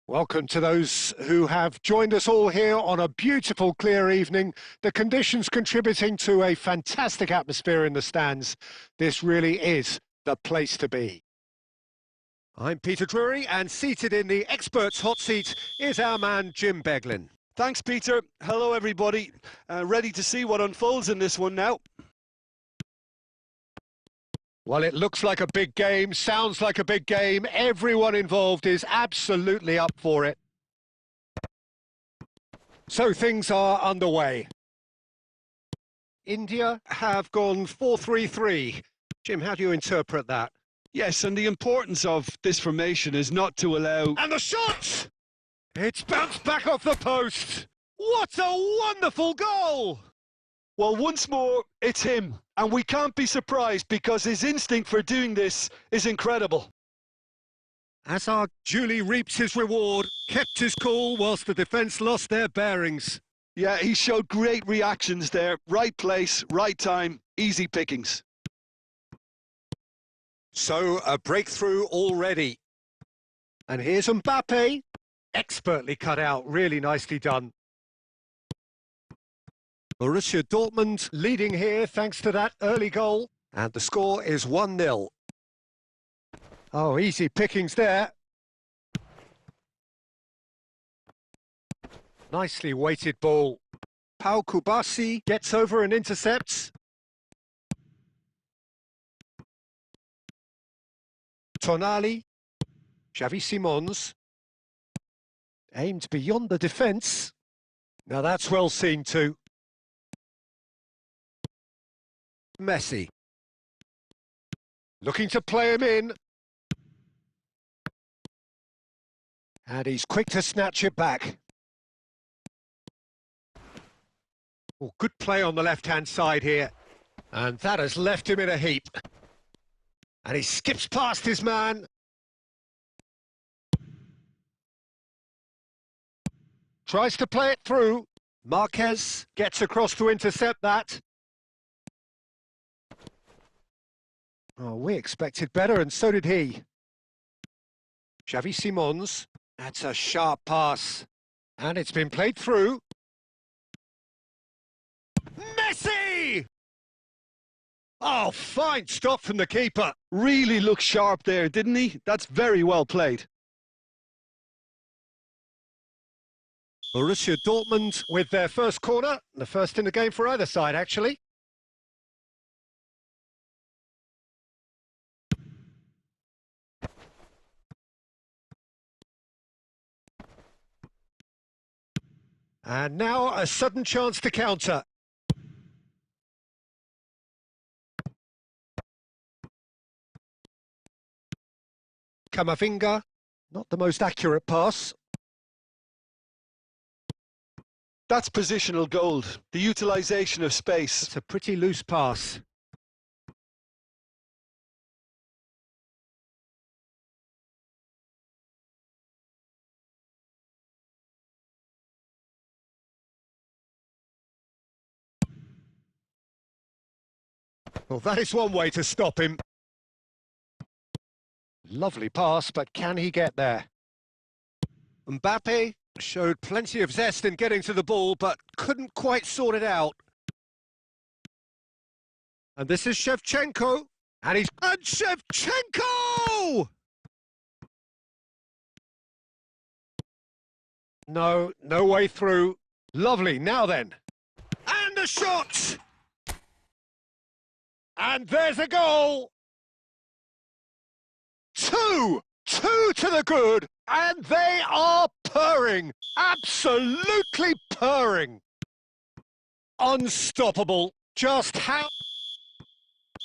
Welcome to those who have joined us all here on a beautiful, clear evening. The conditions contributing to a fantastic atmosphere in the stands. This really is the place to be. I'm Peter Drury, and seated in the experts' hot seat is our man Jim Beglin. Thanks, Peter. Hello, everybody. Ready to see what unfolds in this one now. Well, it looks like a big game, sounds like a big game. Everyone involved is absolutely up for it. So things are underway. India have gone 4-3-3. Jim, how do you interpret that? Yes, and the importance of this formation is not to allow... And the shot! It's bounced back off the post. What a wonderful goal! Well, once more, it's him. And we can't be surprised because his instinct for doing this is incredible. Hazard duly reaps his reward, kept his cool whilst the defence lost their bearings. Yeah, he showed great reactions there. Right place, right time, easy pickings. So, a breakthrough already. And here's Mbappe. Expertly cut out, really nicely done. Borussia Dortmund leading here thanks to that early goal. And the score is 1-0. Oh, easy pickings there. Nicely weighted ball. Pau Kubasi gets over and intercepts. Tonali. Xavi Simons. Aimed beyond the defence. Now that's well seen too. Messi. Looking to play him in. And he's quick to snatch it back. Oh, good play on the left-hand side here. And that has left him in a heap. And he skips past his man. Tries to play it through. Marquez gets across to intercept that. Oh, we expected better, and so did he. Xavi Simons. That's a sharp pass. And it's been played through. Messi! Oh, fine stop from the keeper. Really looked sharp there, didn't he? That's very well played. Borussia Dortmund with their first corner. The first in the game for either side, actually. And now a sudden chance to counter. Camavinga, not the most accurate pass. That's positional gold, the utilisation of space. It's a pretty loose pass. Well, that is one way to stop him. Lovely pass, but can he get there? Mbappe showed plenty of zest in getting to the ball, but couldn't quite sort it out. And this is Shevchenko. And he's... And Shevchenko! No way through. Lovely, now then. And a shot! And there's a goal! Two to the good, and they are purring, absolutely purring. Unstoppable, just how...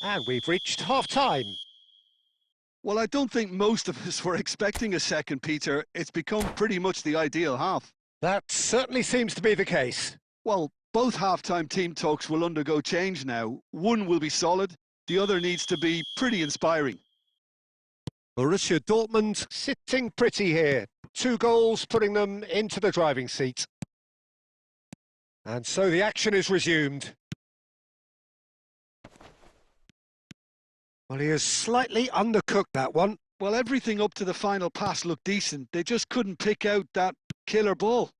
And we've reached half-time. Well, I don't think most of us were expecting a second, Peter. It's become pretty much the ideal half. That certainly seems to be the case. Well, both half-time team talks will undergo change now. One will be solid, the other needs to be pretty inspiring. Borussia Dortmund sitting pretty here. 2 goals putting them into the driving seat. And so the action is resumed. Well, he has slightly undercooked that one. Well, everything up to the final pass looked decent. They just couldn't pick out that killer ball.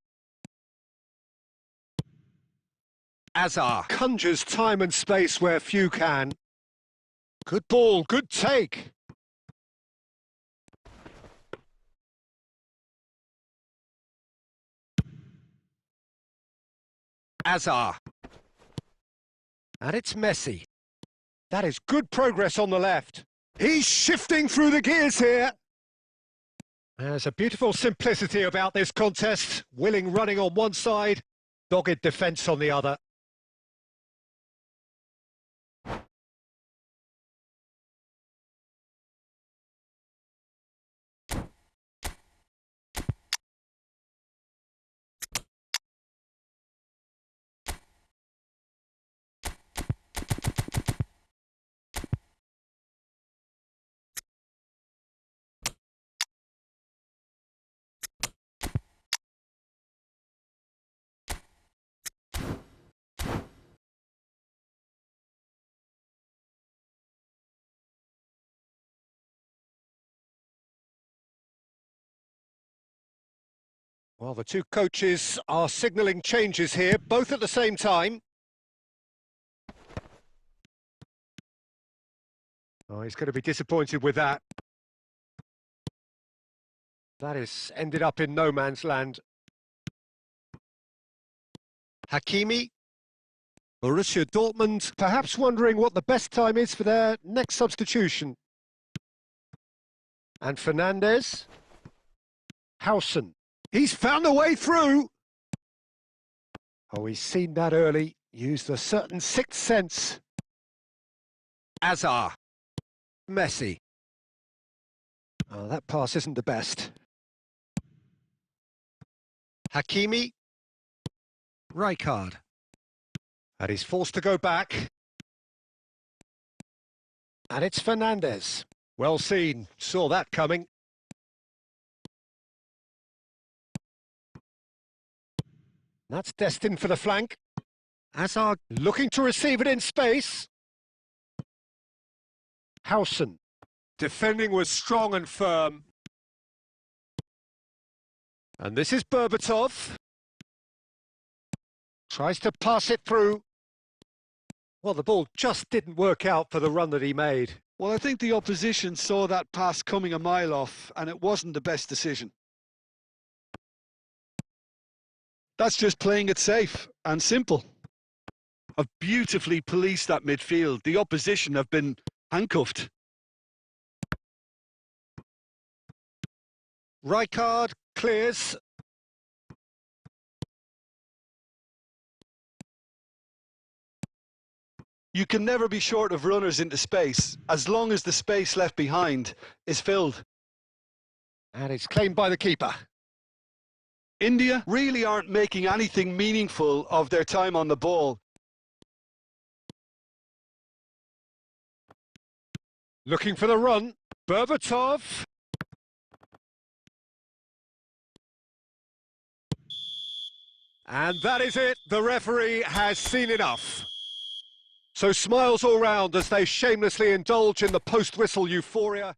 Azar conjures time and space where few can. Good ball, good take. Azar. And it's Messi. That is good progress on the left. He's shifting through the gears here. There's a beautiful simplicity about this contest. Willing running on one side, dogged defence on the other. Well, the two coaches are signalling changes here, both at the same time. Oh, he's going to be disappointed with that. That is ended up in no man's land. Hakimi. Borussia Dortmund perhaps wondering what the best time is for their next substitution. And Fernandes. Howson. He's found a way through. Oh, he's seen that early. Used a certain sixth sense. Azar. Messi. Oh, that pass isn't the best. Hakimi. Rijkaard. And he's forced to go back. And it's Fernandes. Well seen. Saw that coming. That's destined for the flank. Azar looking to receive it in space. Howson. Defending was strong and firm. And this is Berbatov. Tries to pass it through. Well, the ball just didn't work out for the run that he made. Well, I think the opposition saw that pass coming a mile off, and it wasn't the best decision. That's just playing it safe and simple. Have beautifully policed that midfield. The opposition have been handcuffed. Rijkaard clears. You can never be short of runners into space, as long as the space left behind is filled. And it's claimed by the keeper. India really aren't making anything meaningful of their time on the ball. Looking for the run. Berbatov. And that is it. The referee has seen enough. So smiles all round as they shamelessly indulge in the post-whistle euphoria.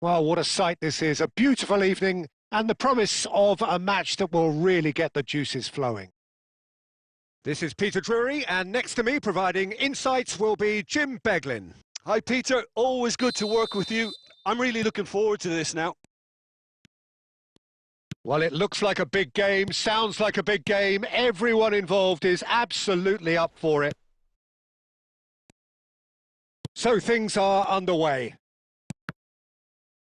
Well, what a sight this is. A beautiful evening and the promise of a match that will really get the juices flowing. This is Peter Drury, and next to me providing insights will be Jim Beglin. Hi, Peter. Always good to work with you. I'm really looking forward to this now. Well, it looks like a big game, sounds like a big game. Everyone involved is absolutely up for it. So things are underway.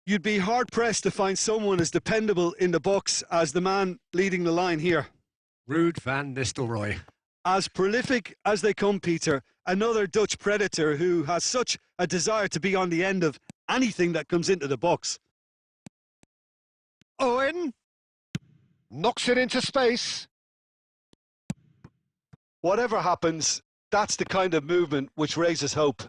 You'd be hard-pressed to find someone as dependable in the box as the man leading the line here. Ruud van Nistelrooy. As prolific as they come, Peter, another Dutch predator who has such a desire to be on the end of anything that comes into the box. Owen knocks it into space. Whatever happens, that's the kind of movement which raises hope.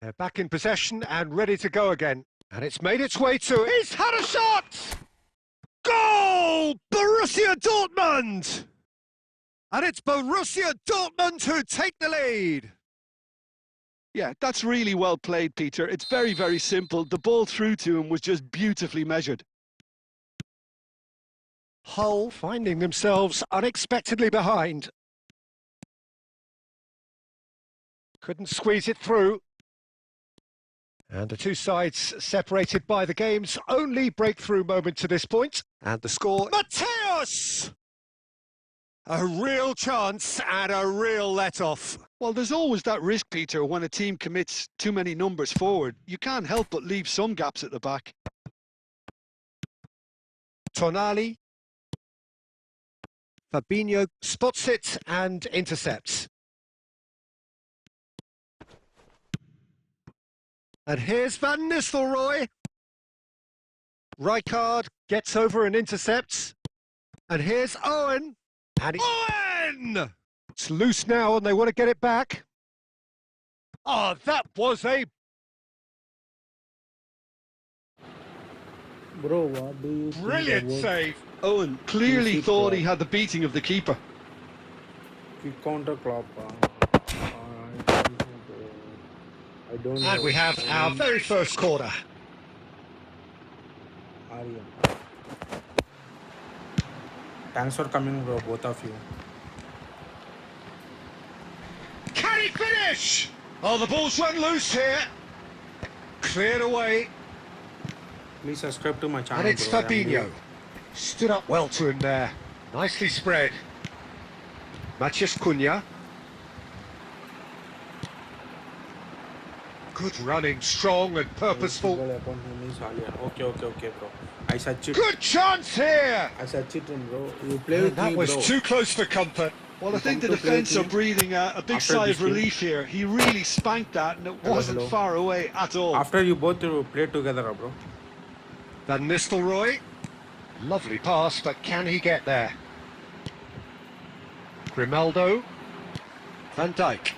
They're back in possession and ready to go again. And it's made its way to... He's had a shot! Goal! Borussia Dortmund! And it's Borussia Dortmund who take the lead. Yeah, that's really well played, Peter. It's very, very simple. The ball through to him was just beautifully measured. Hull finding themselves unexpectedly behind. Couldn't squeeze it through. And the two sides separated by the game's only breakthrough moment to this point. And the score... Mateus! A real chance and a real let-off. Well, there's always that risk, Peter, when a team commits too many numbers forward. You can't help but leave some gaps at the back. Tonali. Fabinho spots it and intercepts. And here's Van Nistelrooy. Rijkaard gets over and intercepts. And here's Owen. And Owen! It's loose now and they want to get it back. Oh, that was a... Bro, what do you brilliant think save. Owen clearly thought he had the beating of the keeper. about counter clock? I don't know. And we have our very first corner. Aryan. Thanks for coming, bro, both of you. Can he finish? Oh, the ball's run loose here. Cleared away. Please subscribe to my channel. And it's bro. Fabinho. Stood up well to him there. Nicely spread. Matheus Cunha. Good running, strong and purposeful. Okay, bro. I search it. Good chance here! I search it, bro. You play with That me, was bro. too close for comfort. Well, I think the come to play defence are with me breathing a big after sigh this of game. relief here. He really spanked that and it wasn't hello. far away at all. After you both play together, bro. Van Nistelrooy. Lovely pass, but can he get there? Grimaldo. Van Dijk.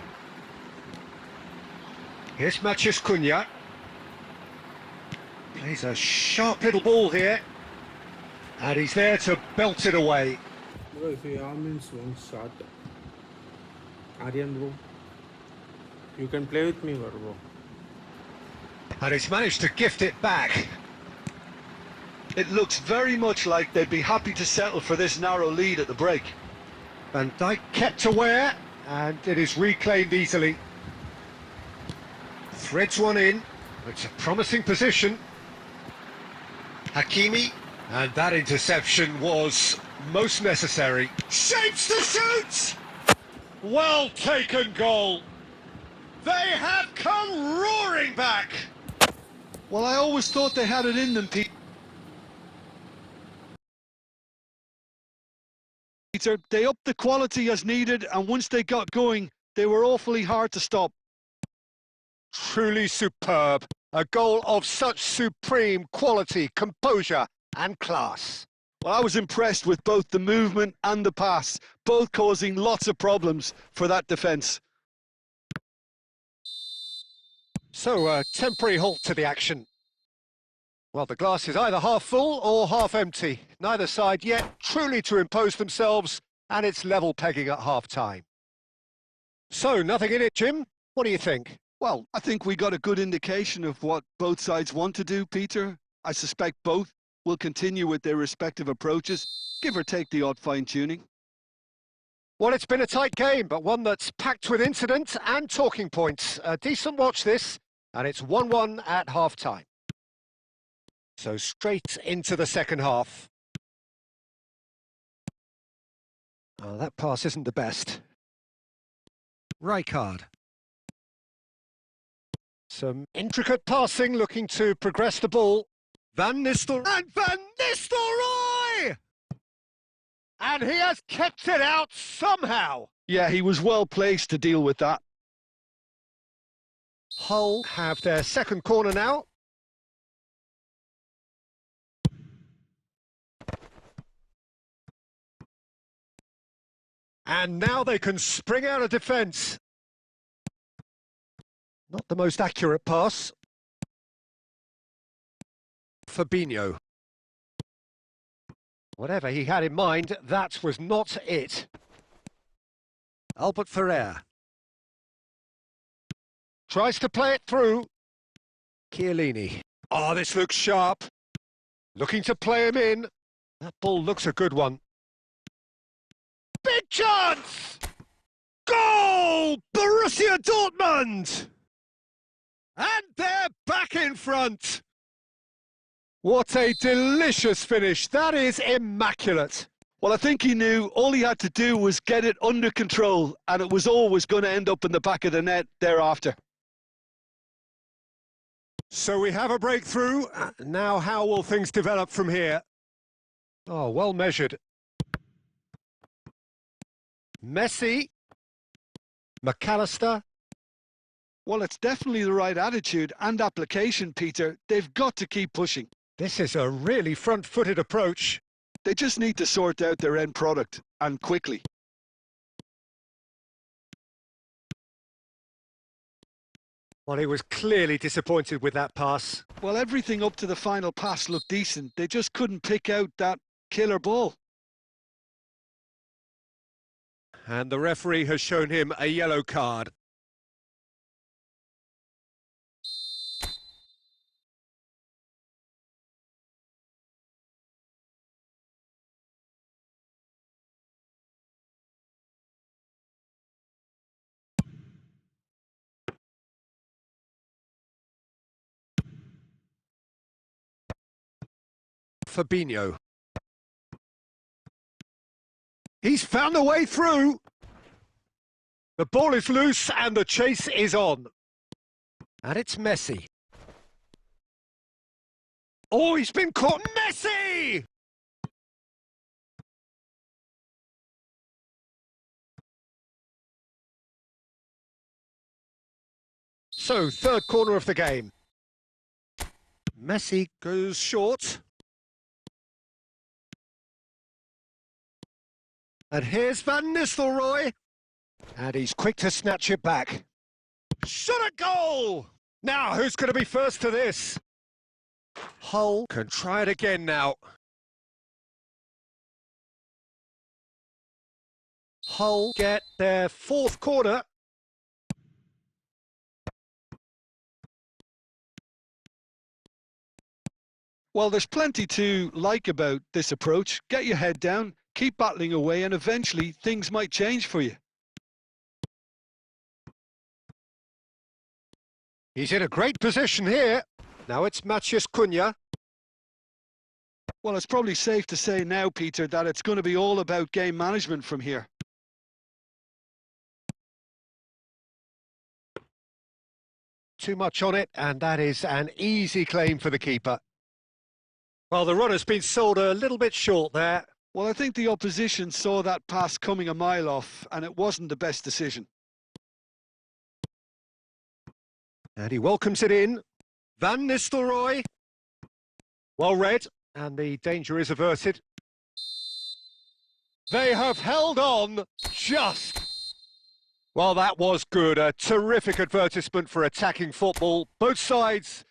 Here's Matheus Cunha. Plays a sharp little ball here. And he's there to belt it away. Bro, if you have means one shot. Aryan, bro. You can play with me, bro. And he's managed to gift it back. It looks very much like they'd be happy to settle for this narrow lead at the break. Van Dijk kept aware, and it is reclaimed easily. Threads one in. It's a promising position. Hakimi, and that interception was most necessary. Shapes to shoot! Well taken goal. They have come roaring back. Well, I always thought they had it in them, Peter. They upped the quality as needed, and once they got going, they were awfully hard to stop. Truly superb. A goal of such supreme quality, composure and class. Well, I was impressed with both the movement and the pass, both causing lots of problems for that defence. So a temporary halt to the action. Well, the glass is either half full or half empty. Neither side yet truly to impose themselves, and it's level pegging at half-time. So, nothing in it, Jim. What do you think? Well, I think we got a good indication of what both sides want to do, Peter. I suspect both will continue with their respective approaches, give or take the odd fine-tuning. Well, it's been a tight game, but one that's packed with incident and talking points. A decent watch this, and it's 1-1 at half-time. So straight into the second half. Oh, that pass isn't the best. Rijkaard. Some intricate passing, looking to progress the ball. Van Nistelrooy. And Van Nistelrooy! And he has kept it out somehow. Yeah, he was well placed to deal with that. Hull have their second corner now. And now they can spring out of defence. Not the most accurate pass. Fabinho. Whatever he had in mind, that was not it. Albert Ferrer. Tries to play it through. Chiellini. Oh, this looks sharp. Looking to play him in. That ball looks a good one. Big chance! Goal! Borussia Dortmund! And they're back in front. What a delicious finish. That is immaculate. Well, I think he knew all he had to do was get it under control, and it was always going to end up in the back of the net thereafter. So we have a breakthrough. Now how will things develop from here? Oh, well measured. Messi. McAllister. Well, it's definitely the right attitude and application, Peter. They've got to keep pushing. This is a really front-footed approach. They just need to sort out their end product, and quickly. Well, he was clearly disappointed with that pass. Well, everything up to the final pass looked decent. They just couldn't pick out that killer ball. And the referee has shown him a yellow card. Fabinho. He's found a way through. The ball is loose and the chase is on. And it's Messi. Oh, he's been caught. Messi! So, third corner of the game. Messi goes short. And here's Van Nistelrooy. And he's quick to snatch it back. Shot a goal! Now, who's going to be first to this? Hull can try it again now. Hull get their fourth corner. Well, there's plenty to like about this approach. Get your head down, keep battling away, and eventually things might change for you. He's in a great position here. Now it's Matheus Cunha. Well, it's probably safe to say now, Peter, that it's going to be all about game management from here. Too much on it, and that is an easy claim for the keeper. Well, the runner's been sold a little bit short there. Well, I think the opposition saw that pass coming a mile off, and it wasn't the best decision. And he welcomes it in. Van Nistelrooy. Well read, and the danger is averted. They have held on just. Well, that was good. A terrific advertisement for attacking football. Both sides.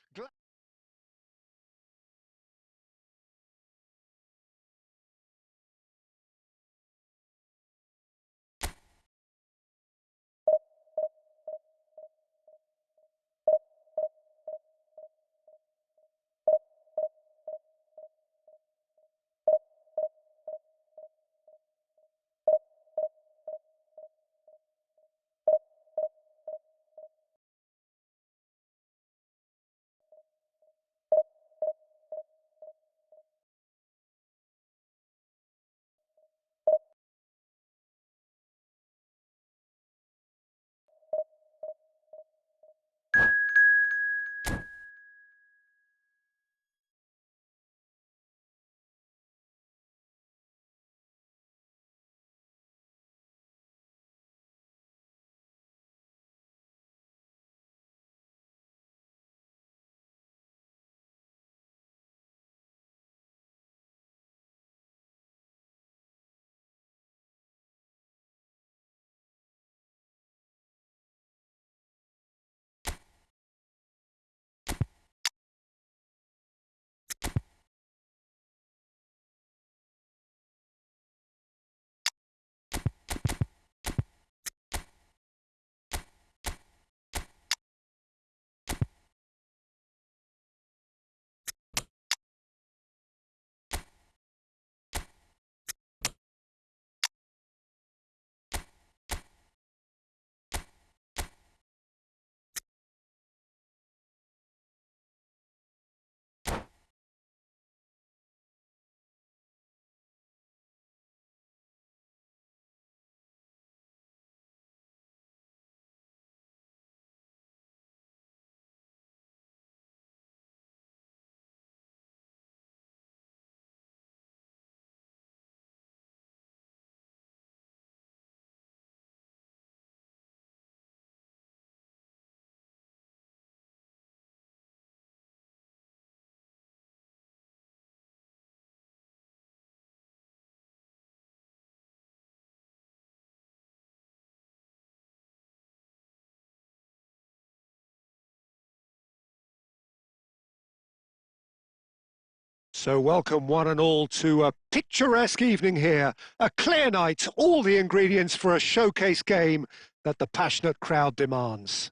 So welcome one and all to a picturesque evening here. A clear night, all the ingredients for a showcase game that the passionate crowd demands.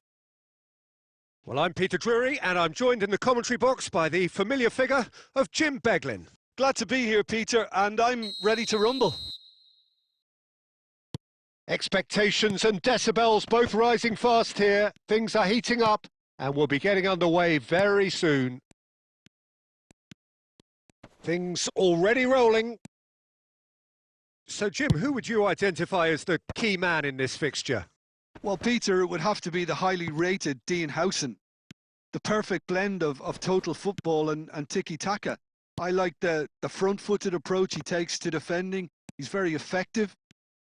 Well, I'm Peter Drury and I'm joined in the commentary box by the familiar figure of Jim Beglin. Glad to be here, Peter, and I'm ready to rumble. Expectations and decibels both rising fast here. Things are heating up and we'll be getting underway very soon. Things already rolling. So, Jim, who would you identify as the key man in this fixture? Well, Peter, it would have to be the highly rated Dean Howson. The perfect blend of total football and tiki-taka. I like the front-footed approach he takes to defending. He's very effective,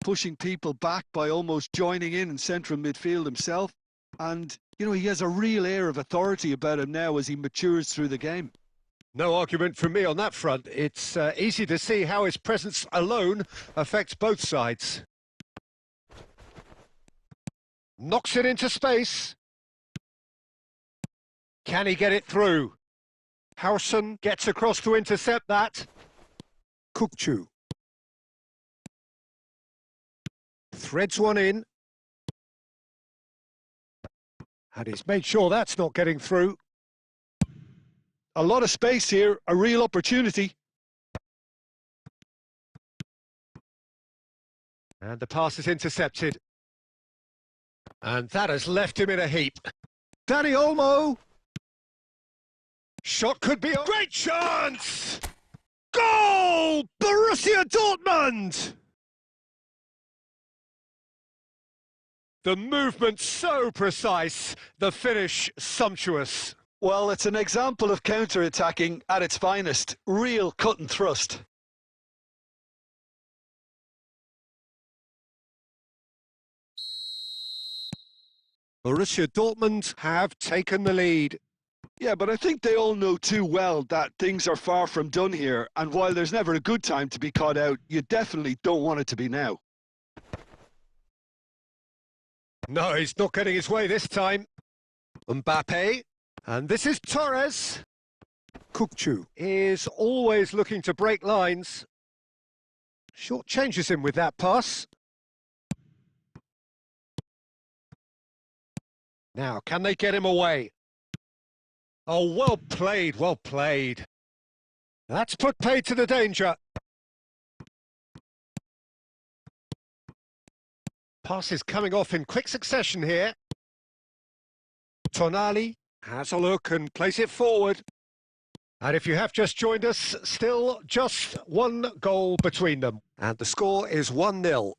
pushing people back by almost joining in central midfield himself. And, you know, he has a real air of authority about him now as he matures through the game. No argument from me on that front. It's easy to see how his presence alone affects both sides. Knocks it into space. Can he get it through? Howson gets across to intercept that. Kukcu threads one in. And he's made sure that's not getting through. A lot of space here, a real opportunity. And the pass is intercepted. And that has left him in a heap. Dani Olmo. Shot could be a great chance! Goal! Borussia Dortmund! The movement so precise, the finish sumptuous. Well, it's an example of counter-attacking at its finest. Real cut and thrust. Borussia Dortmund have taken the lead. Yeah, but I think they all know too well that things are far from done here. And while there's never a good time to be caught out, you definitely don't want it to be now. No, he's not getting his way this time. Mbappe. And this is Torres. Kukcu is always looking to break lines. Short changes him with that pass. Now, can they get him away? Oh, well played, well played. That's put paid to the danger. Pass is coming off in quick succession here. Tonali has a look and plays it forward. And if you have just joined us, still just one goal between them. And the score is 1-0.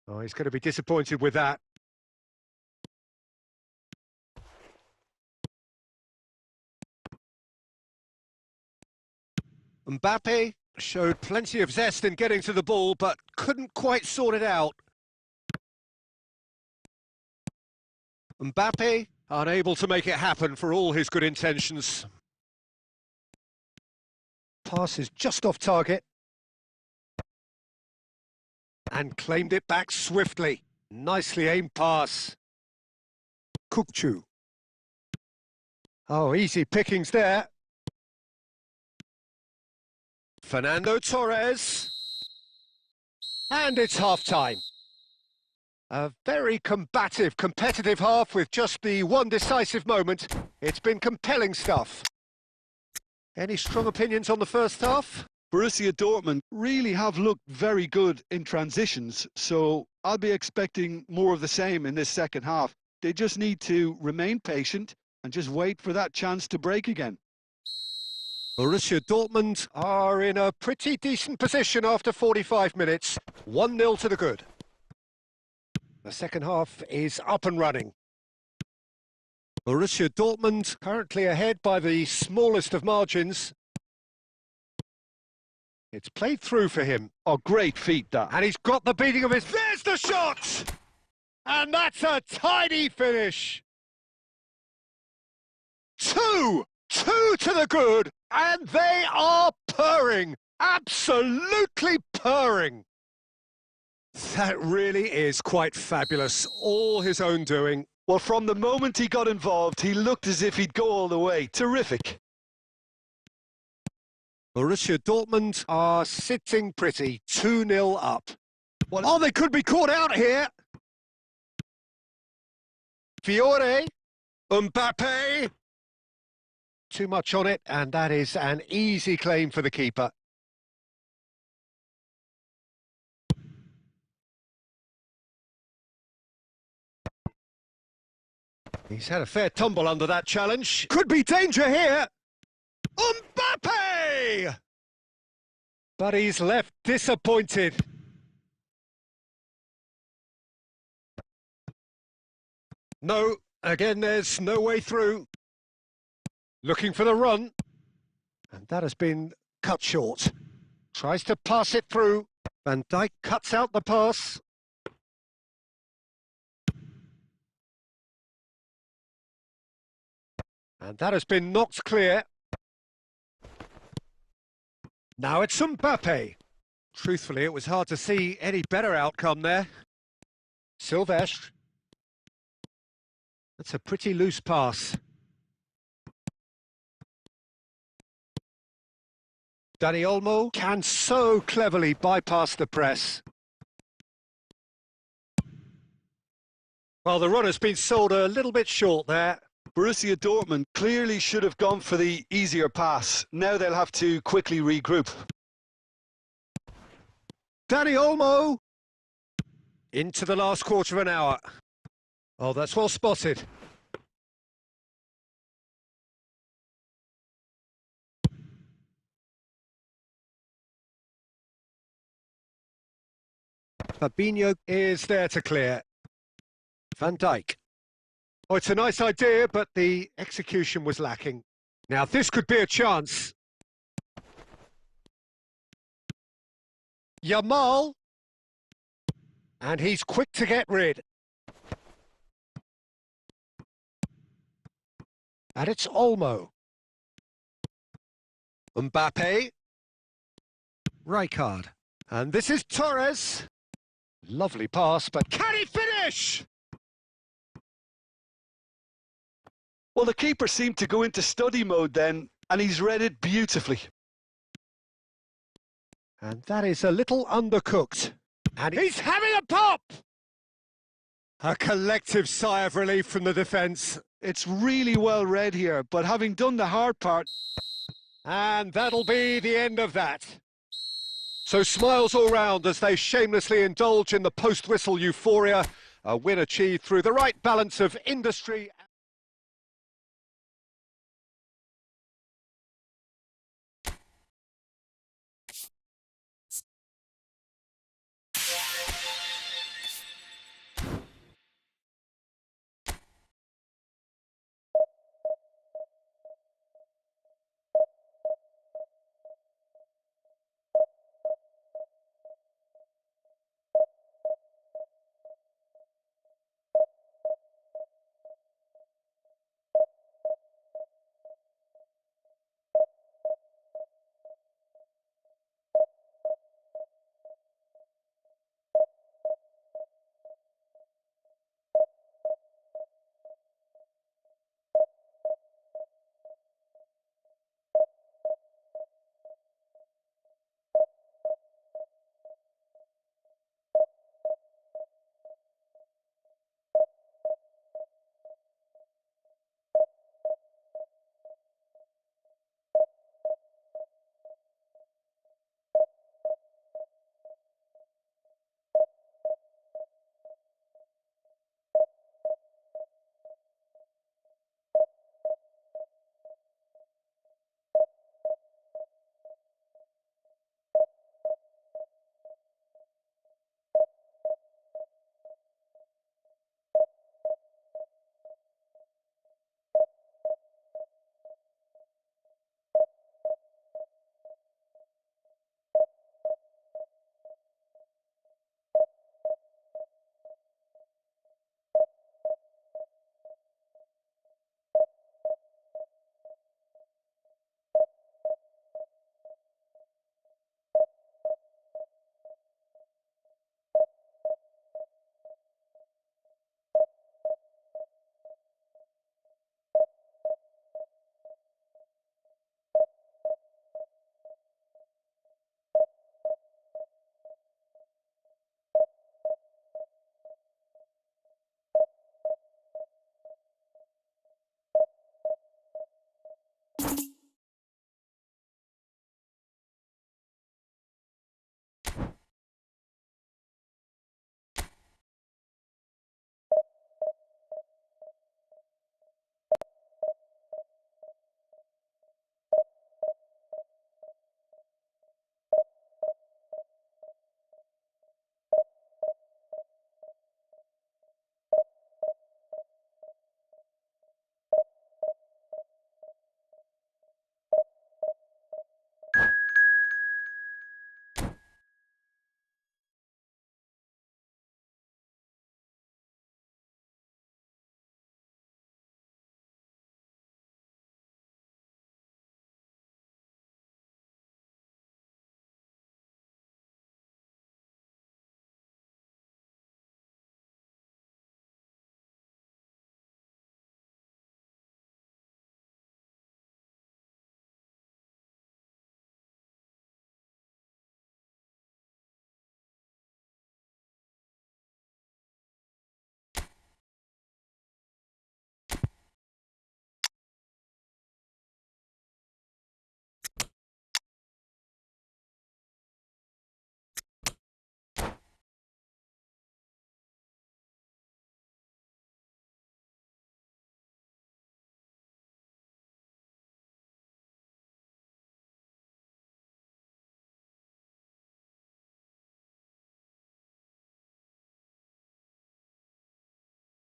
Oh, he's going to be disappointed with that. Mbappe showed plenty of zest in getting to the ball, but couldn't quite sort it out. Mbappe unable to make it happen for all his good intentions. Pass is just off target. And claimed it back swiftly. Nicely aimed pass. Kukcu. Oh, easy pickings there. Fernando Torres. And it's half-time. A very combative, competitive half with just the one decisive moment. It's been compelling stuff. Any strong opinions on the first half? Borussia Dortmund really have looked very good in transitions, so I'll be expecting more of the same in this second half. They just need to remain patient and just wait for that chance to break again. Borussia Dortmund are in a pretty decent position after 45 minutes. 1-0 to the good. The second half is up and running. Borussia Dortmund currently ahead by the smallest of margins. It's played through for him. Oh, great feat, that. And he's got the beating of his... There's the shot! And that's a tidy finish. 2 to the good, and they are purring. Absolutely purring. That really is quite fabulous. All his own doing. Well, from the moment he got involved, he looked as if he'd go all the way. Terrific. Borussia Dortmund are sitting pretty, 2-0 up. What? Oh, they could be caught out here. Fiore, Mbappe. Too much on it, and that is an easy claim for the keeper. He's had a fair tumble under that challenge. Could be danger here. Mbappe! But he's left disappointed. No, again, there's no way through. Looking for the run. And that has been cut short. Tries to pass it through. Van Dijk cuts out the pass. And that has been knocked clear. Now it's Mbappe. Truthfully, it was hard to see any better outcome there. Silvestre. That's a pretty loose pass. Dani Olmo can so cleverly bypass the press. Well, the run has been sold a little bit short there. Borussia Dortmund clearly should have gone for the easier pass. Now they'll have to quickly regroup. Dani Olmo! Into the last quarter of an hour. Oh, that's well spotted. Fabinho is there to clear. Van Dijk. Oh, it's a nice idea, but the execution was lacking. Now, this could be a chance. Yamal. And he's quick to get rid. And it's Olmo. Mbappe. Rijkaard. And this is Torres. Lovely pass, but can he finish? Well, the keeper seemed to go into study mode then, and he's read it beautifully. And that is a little undercooked. And he's having a pop! A collective sigh of relief from the defence. It's really well read here, but having done the hard part... And that'll be the end of that. So smiles all round as they shamelessly indulge in the post-whistle euphoria. A win achieved through the right balance of industry...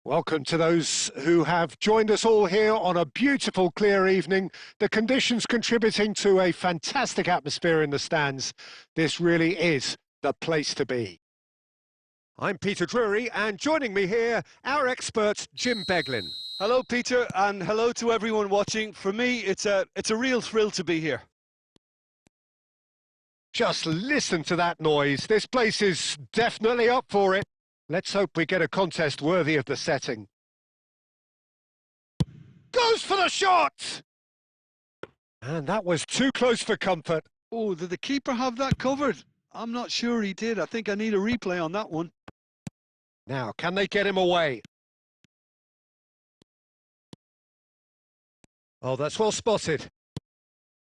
Welcome to those who have joined us all here on a beautiful, clear evening. The conditions contributing to a fantastic atmosphere in the stands. This really is the place to be. I'm Peter Drury, and joining me here, our expert, Jim Beglin. Hello, Peter, and hello to everyone watching. For me, it's a real thrill to be here. Just listen to that noise. This place is definitely up for it. Let's hope we get a contest worthy of the setting. Goes for the shot! And that was too close for comfort. Oh, did the keeper have that covered? I'm not sure he did. I think I need a replay on that one. Now, can they get him away? Oh, that's well spotted.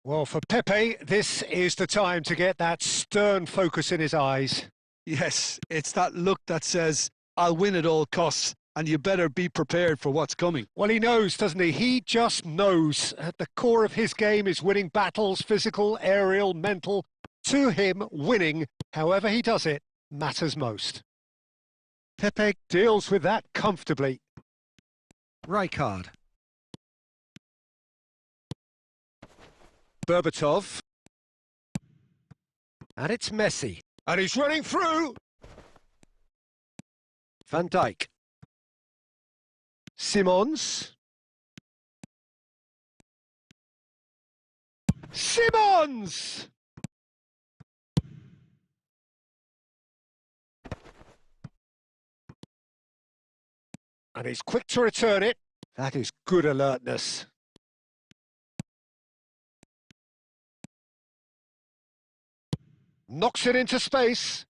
Well, for Pepe, this is the time to get that stern focus in his eyes. Yes, it's that look that says, I'll win at all costs, and you better be prepared for what's coming. Well, he knows, doesn't he? He just knows. At the core of his game is winning battles, physical, aerial, mental. To him, winning, however he does it, matters most. Pepe deals with that comfortably. Rijkaard. Berbatov. And it's Messi. And he's running through. Van Dijk. Simons. Simons! And he's quick to return it. That is good alertness. Knocks it into space.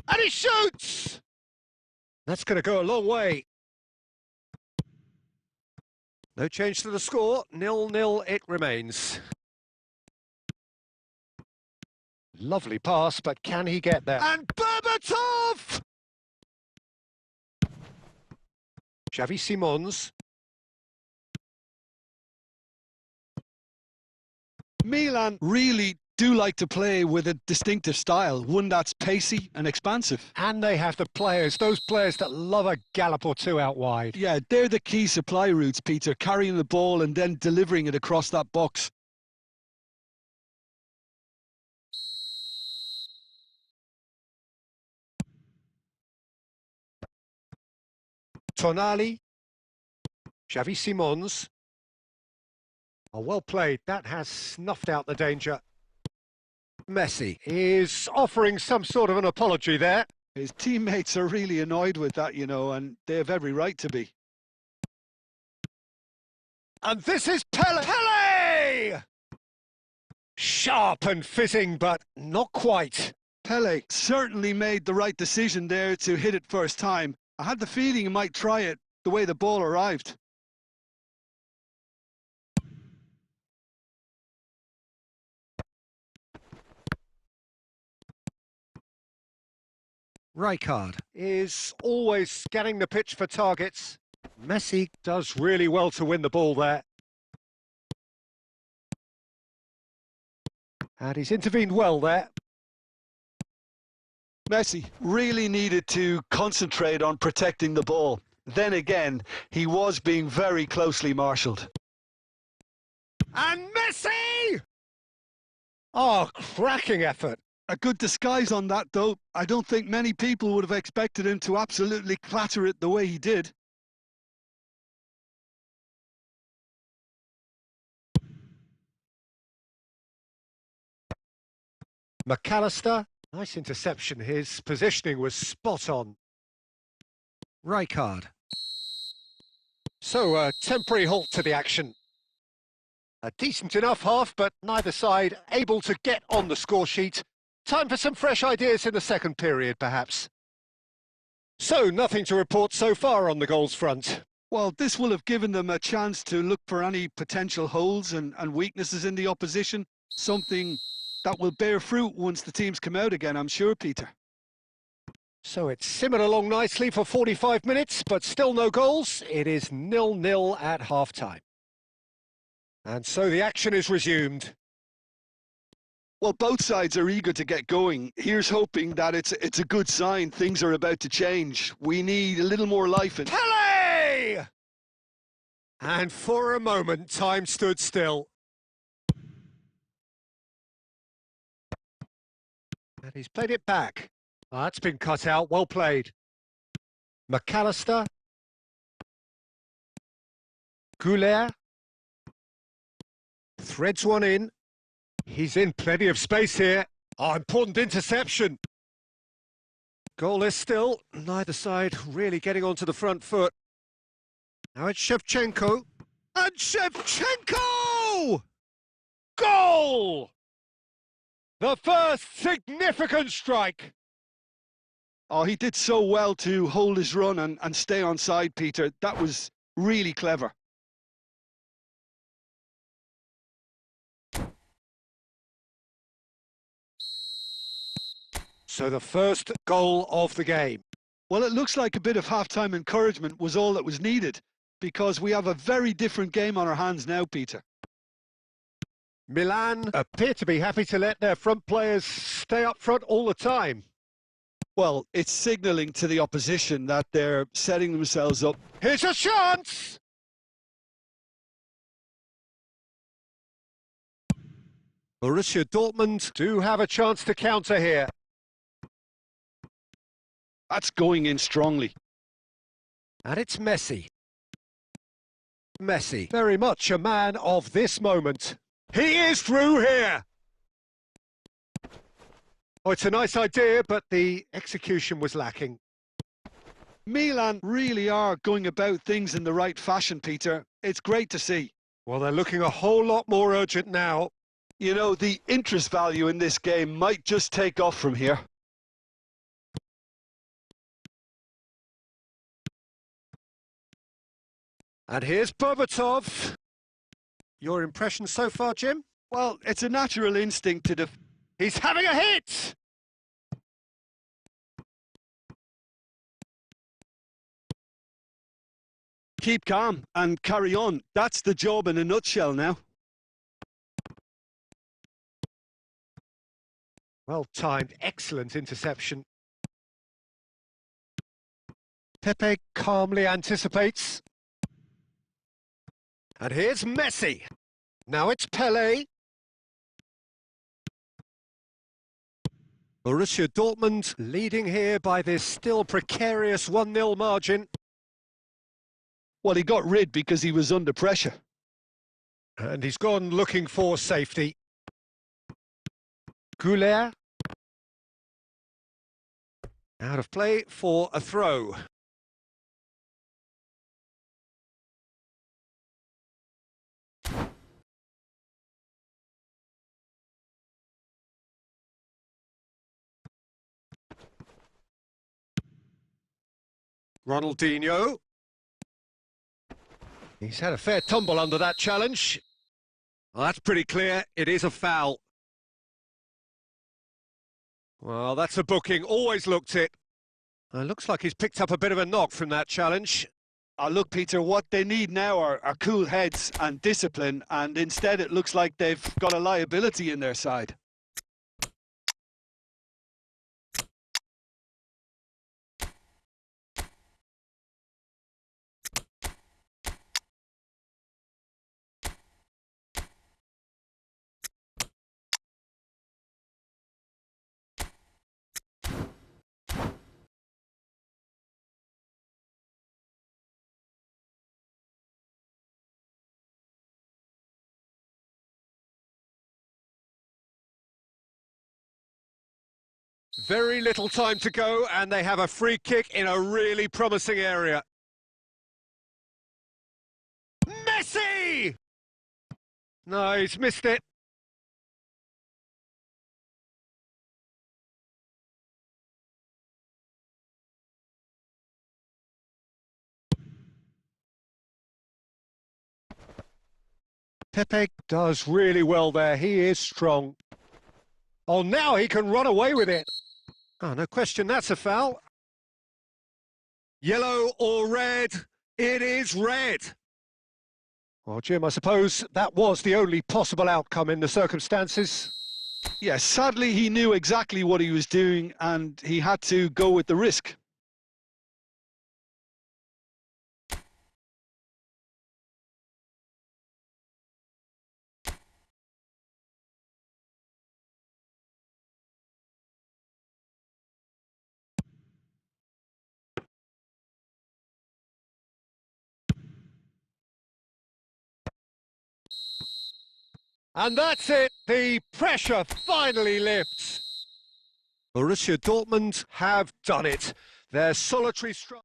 And he shoots! That's going to go a long way. No change to the score. 0-0 it remains. Lovely pass, but can he get there? And Berbatov! Xavi Simons. Milan really do like to play with a distinctive style, one that's pacey and expansive. And they have the players, those players that love a gallop or two out wide. Yeah, they're the key supply routes, Peter, carrying the ball and then delivering it across that box. Tonali. Xavi Simons. Oh, well played. That has snuffed out the danger. Messi is offering some sort of an apology there. His teammates are really annoyed with that, you know, and they have every right to be. And this is Pele! Pele! Sharp and fitting, but not quite. Pele certainly made the right decision there to hit it first time. I had the feeling he might try it the way the ball arrived. Rijkaard is always scanning the pitch for targets. Messi does really well to win the ball there. And he's intervened well there. Messi really needed to concentrate on protecting the ball. Then again, he was being very closely marshalled. And Messi! Oh, cracking effort. A good disguise on that, though. I don't think many people would have expected him to absolutely clatter it the way he did. McAllister, nice interception. His positioning was spot on. Rijkaard. So a temporary halt to the action. A decent enough half, but neither side able to get on the score sheet. Time for some fresh ideas in the second period, perhaps. So, nothing to report so far on the goals front. Well, this will have given them a chance to look for any potential holes and weaknesses in the opposition. Something that will bear fruit once the teams come out again, I'm sure, Peter. So it's simmered along nicely for 45 minutes, but still no goals. It is 0-0 at half-time. And so the action is resumed. Well, both sides are eager to get going. Here's hoping that it's a good sign. Things are about to change. We need a little more life in. Pele! And for a moment, time stood still. And he's played it back. That's been cut out. Well played. McAllister. Goulet. Threads one in. He's in plenty of space here. Oh, important interception. Goalless still. Neither side really getting onto the front foot. Now it's Shevchenko. And Shevchenko! Goal! The first significant strike. Oh, he did so well to hold his run and stay on side, Peter. That was really clever. So the first goal of the game. Well, it looks like a bit of half-time encouragement was all that was needed, because we have a very different game on our hands now, Peter. Milan appear to be happy to let their front players stay up front all the time. Well, it's signalling to the opposition that they're setting themselves up. Here's a chance! Borussia Dortmund do have a chance to counter here. That's going in strongly. And it's Messi. Messi, very much a man of this moment. He is through here! Oh, it's a nice idea, but the execution was lacking. Milan really are going about things in the right fashion, Peter. It's great to see. Well, they're looking a whole lot more urgent now. You know, the interest value in this game might just take off from here. And here's Berbatov. Your impression so far, Jim? Well, it's a natural instinct to He's having a hit! keep calm and carry on. That's the job in a nutshell now. Well timed, excellent interception. Pepe calmly anticipates. And here's Messi. Now it's Pele. Borussia Dortmund leading here by this still precarious 1-0 margin. Well, he got rid because he was under pressure. And he's gone looking for safety. Goulet. Out of play for a throw. Ronaldinho. He's had a fair tumble under that challenge. Well, that's pretty clear. It is a foul. Well, that's a booking. Always looked it. Looks like he's picked up a bit of a knock from that challenge. Look, Peter, what they need now are cool heads and discipline, and instead it looks like they've got a liability in their side. Very little time to go, and they have a free kick in a really promising area. Messi! No, he's missed it. Pepe does really well there. He is strong. Oh, now he can run away with it. Oh, no question, that's a foul. Yellow or red? It is red. Well, Jim, I suppose that was the only possible outcome in the circumstances. Yeah, sadly, he knew exactly what he was doing and he had to go with the risk. And that's it. The pressure finally lifts. Borussia Dortmund have done it. Their solitary struggle.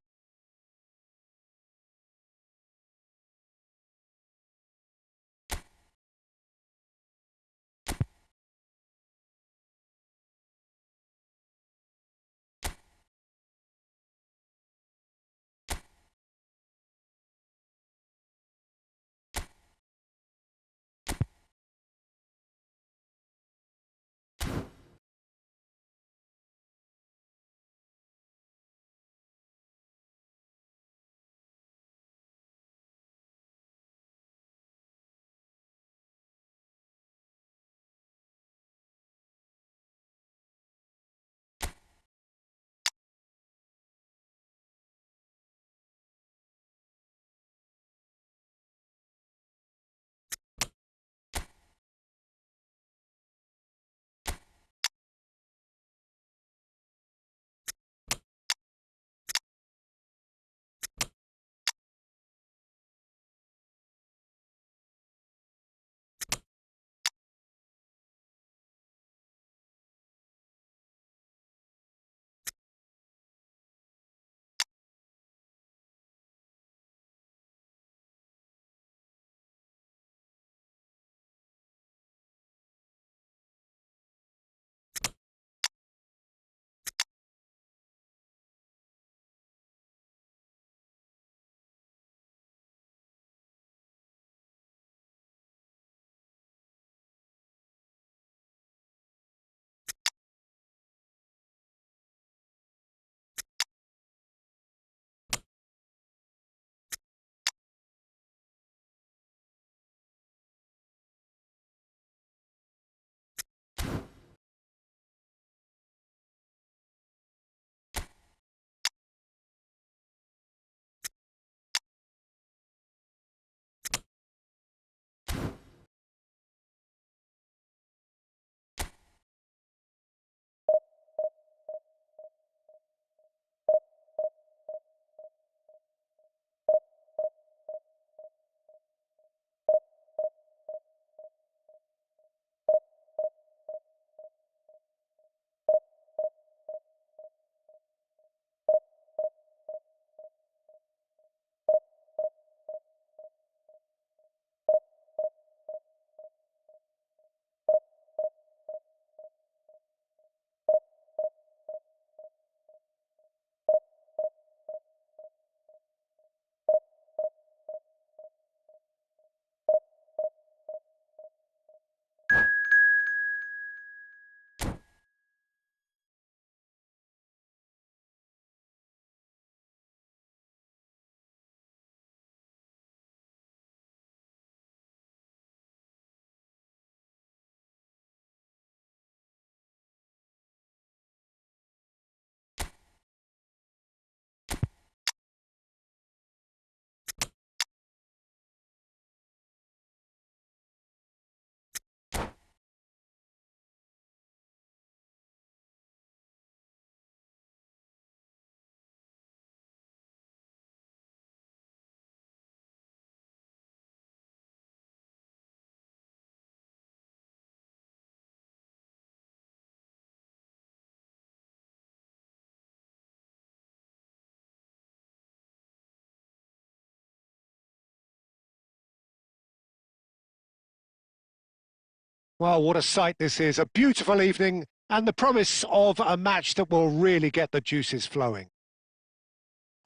Well, what a sight this is. A beautiful evening and the promise of a match that will really get the juices flowing.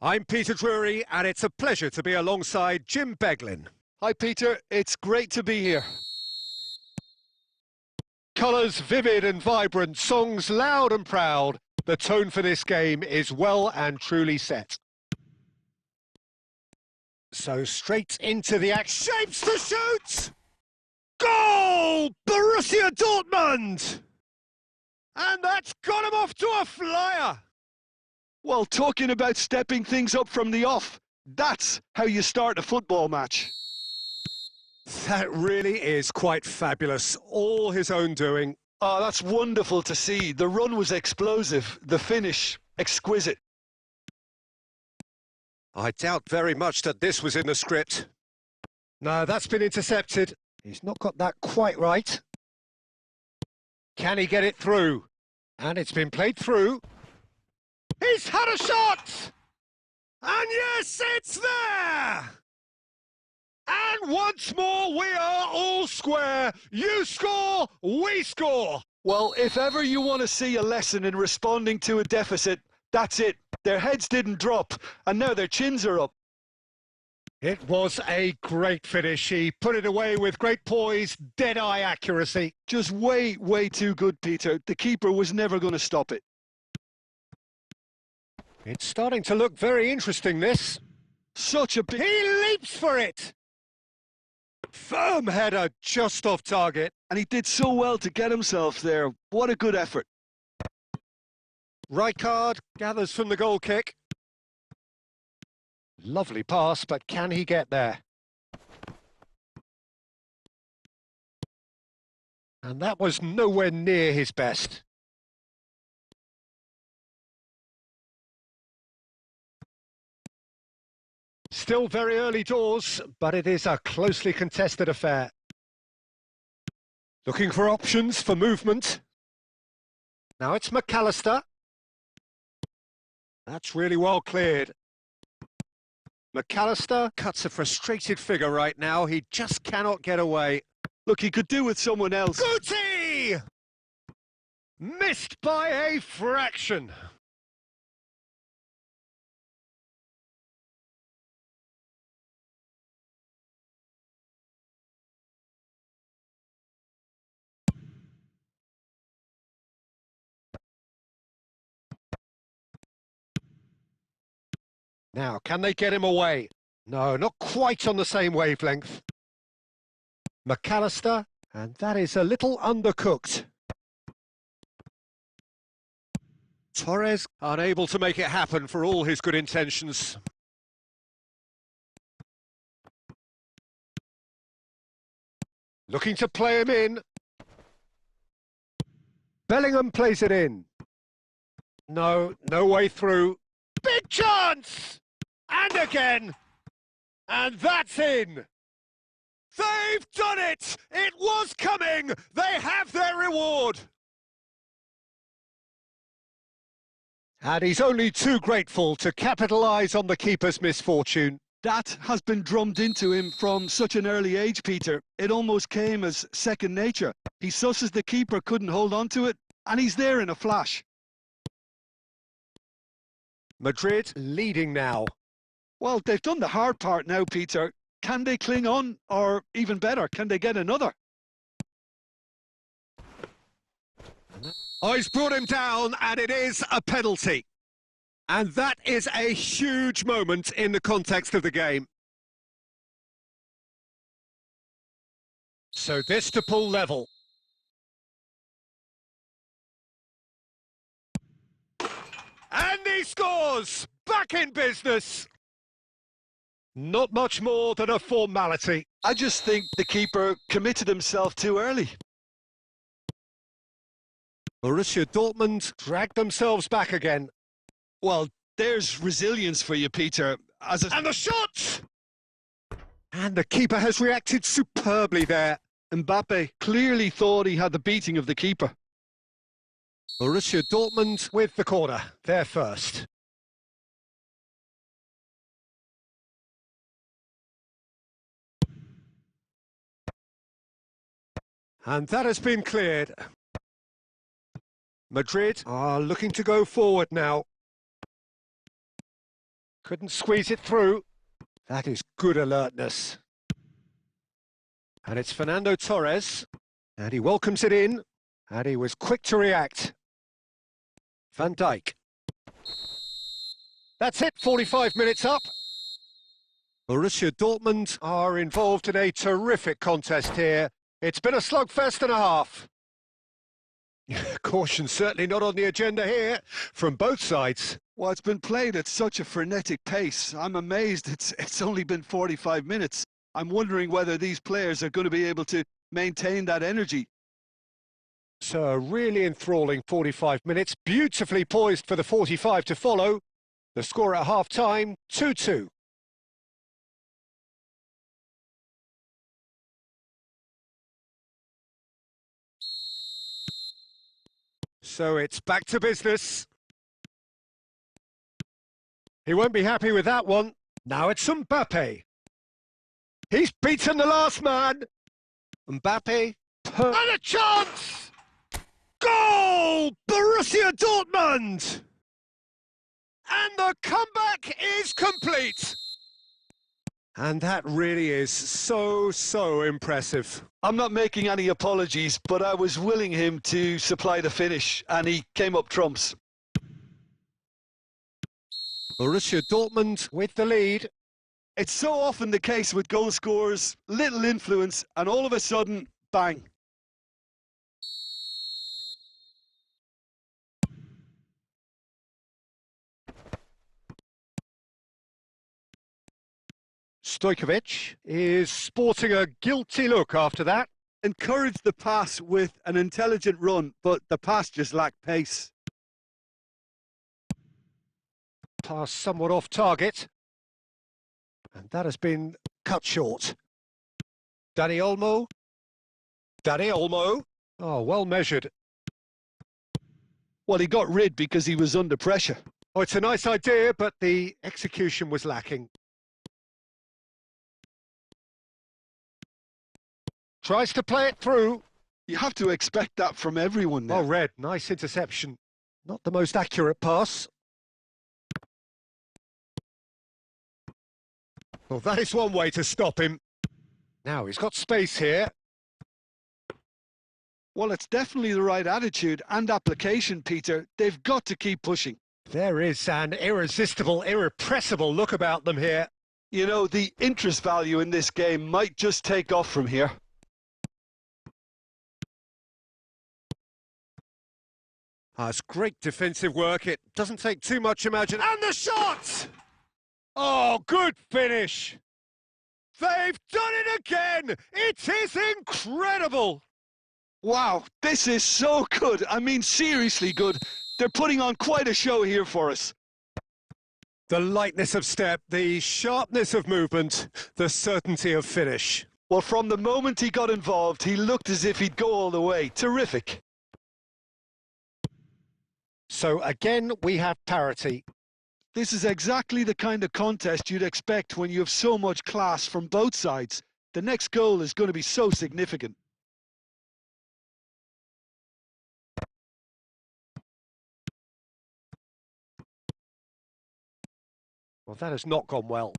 I'm Peter Drury, and it's a pleasure to be alongside Jim Beglin. Hi, Peter. It's great to be here. Colours vivid and vibrant, songs loud and proud. The tone for this game is well and truly set. So straight into the action. Shapes to shoot! Goal! Borussia Dortmund! And that's got him off to a flyer. Well, talking about stepping things up from the off, that's how you start a football match. That really is quite fabulous. All his own doing. Oh, that's wonderful to see. The run was explosive, the finish exquisite. I doubt very much that this was in the script. No, that's been intercepted. He's not got that quite right. Can he get it through? And it's been played through. He's had a shot! And yes, it's there! And once more, we are all square. You score, we score. Well, if ever you want to see a lesson in responding to a deficit, that's it. Their heads didn't drop, and now their chins are up. It was a great finish. He put it away with great poise, dead-eye accuracy. Just way, way too good, Peter. The keeper was never going to stop it. It's starting to look very interesting, this. Such a big... He leaps for it! Firm header just off target. And he did so well to get himself there. What a good effort. Rijkaard gathers from the goal kick. Lovely pass, but can he get there? And that was nowhere near his best. Still very early doors, but it is a closely contested affair. Looking for options for movement. Now it's McAllister. That's really well cleared. McAllister cuts a frustrated figure right now. He just cannot get away. Look, he could do with someone else. Guti! Missed by a fraction. Now, can they get him away? No, not quite on the same wavelength. McAllister, and that is a little undercooked. Torres unable to make it happen for all his good intentions. Looking to play him in. Bellingham plays it in. No, no way through. Big chance! And again! And that's in! They've done it! It was coming! They have their reward! And he's only too grateful to capitalise on the keeper's misfortune. That has been drummed into him from such an early age, Peter. It almost came as second nature. He susses the keeper couldn't hold on to it, and he's there in a flash. Madrid leading now. Well, they've done the hard part now, Peter. Can they cling on? Or even better, can they get another? Oh, he's brought him down, and it is a penalty. And that is a huge moment in the context of the game. So this to pull level. And he scores! Back in business! Not much more than a formality. I just think the keeper committed himself too early. Borussia Dortmund dragged themselves back again. Well, there's resilience for you, Peter. And the shot! And the keeper has reacted superbly there. Mbappe clearly thought he had the beating of the keeper. Borussia Dortmund with the corner. They're first. And that has been cleared. Madrid are looking to go forward now. Couldn't squeeze it through. That is good alertness. And it's Fernando Torres. And he welcomes it in. And he was quick to react. Van Dijk. That's it, 45 minutes up. Borussia Dortmund are involved in a terrific contest here. It's been a slugfest and a half. Caution certainly not on the agenda here from both sides. Well, it's been played at such a frenetic pace. I'm amazed it's only been 45 minutes. I'm wondering whether these players are going to be able to maintain that energy. So a really enthralling 45 minutes, beautifully poised for the 45 to follow. The score at half-time, 2-2. So it's back to business. He won't be happy with that one. Now it's Mbappe. He's beaten the last man. Mbappe. And a chance! Goal! Borussia Dortmund! And the comeback is complete. And that really is so impressive. I'm not making any apologies, but I was willing him to supply the finish, and he came up trumps. Borussia Dortmund with the lead. It's so often the case with goal scorers, little influence, and all of a sudden, bang. Stojkovic is sporting a guilty look after that. Encouraged the pass with an intelligent run, but the pass just lacked pace. Pass somewhat off target. And that has been cut short. Dani Olmo. Dani Olmo. Oh, well measured. Well, he got rid because he was under pressure. Oh, it's a nice idea, but the execution was lacking. Tries to play it through. You have to expect that from everyone now. Oh, Red, nice interception. Not the most accurate pass. Well, that is one way to stop him. Now, he's got space here. Well, it's definitely the right attitude and application, Peter. They've got to keep pushing. There is an irresistible, irrepressible look about them here. You know, the interest value in this game might just take off from here. It's great defensive work. It doesn't take too much imagination. And the shot! Oh, good finish. They've done it again. It is incredible. Wow, this is so good. I mean, seriously good. They're putting on quite a show here for us. The lightness of step, the sharpness of movement, the certainty of finish. Well, from the moment he got involved, he looked as if he'd go all the way. Terrific. So again, we have parity. This is exactly the kind of contest you'd expect when you have so much class from both sides. The next goal is going to be so significant. Well, that has not gone well.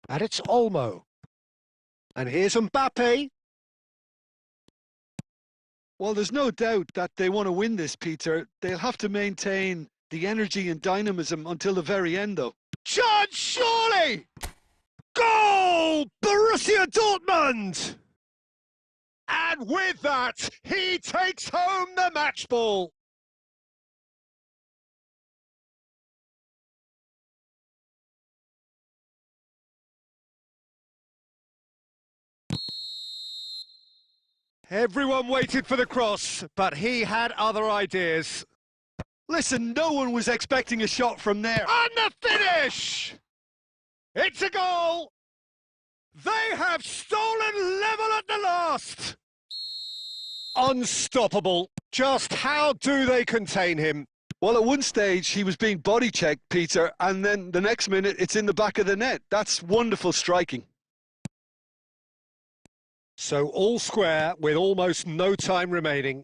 And it's Olmo. And here's Mbappe. Well, there's no doubt that they want to win this, Peter. They'll have to maintain the energy and dynamism until the very end, though. Chance, surely! Goal! Borussia Dortmund! And with that, he takes home the match ball. Everyone waited for the cross, but he had other ideas. Listen, no one was expecting a shot from there. And the finish! It's a goal! They have stolen level at the last! Unstoppable. Just how do they contain him? Well, at one stage, he was being body checked, Peter, and then the next minute, it's in the back of the net. That's wonderful striking. So all square with almost no time remaining.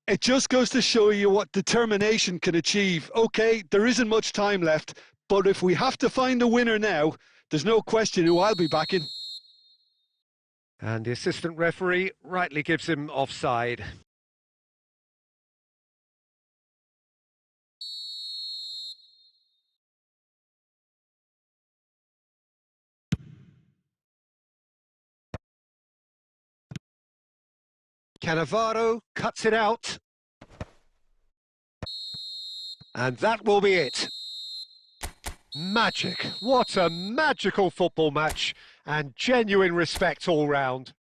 It just goes to show you what determination can achieve. OK, there isn't much time left, but if we have to find a winner now, there's no question who I'll be backing. And the assistant referee rightly gives him offside. Cannavaro cuts it out. And that will be it. Magic. What a magical football match, and genuine respect all round.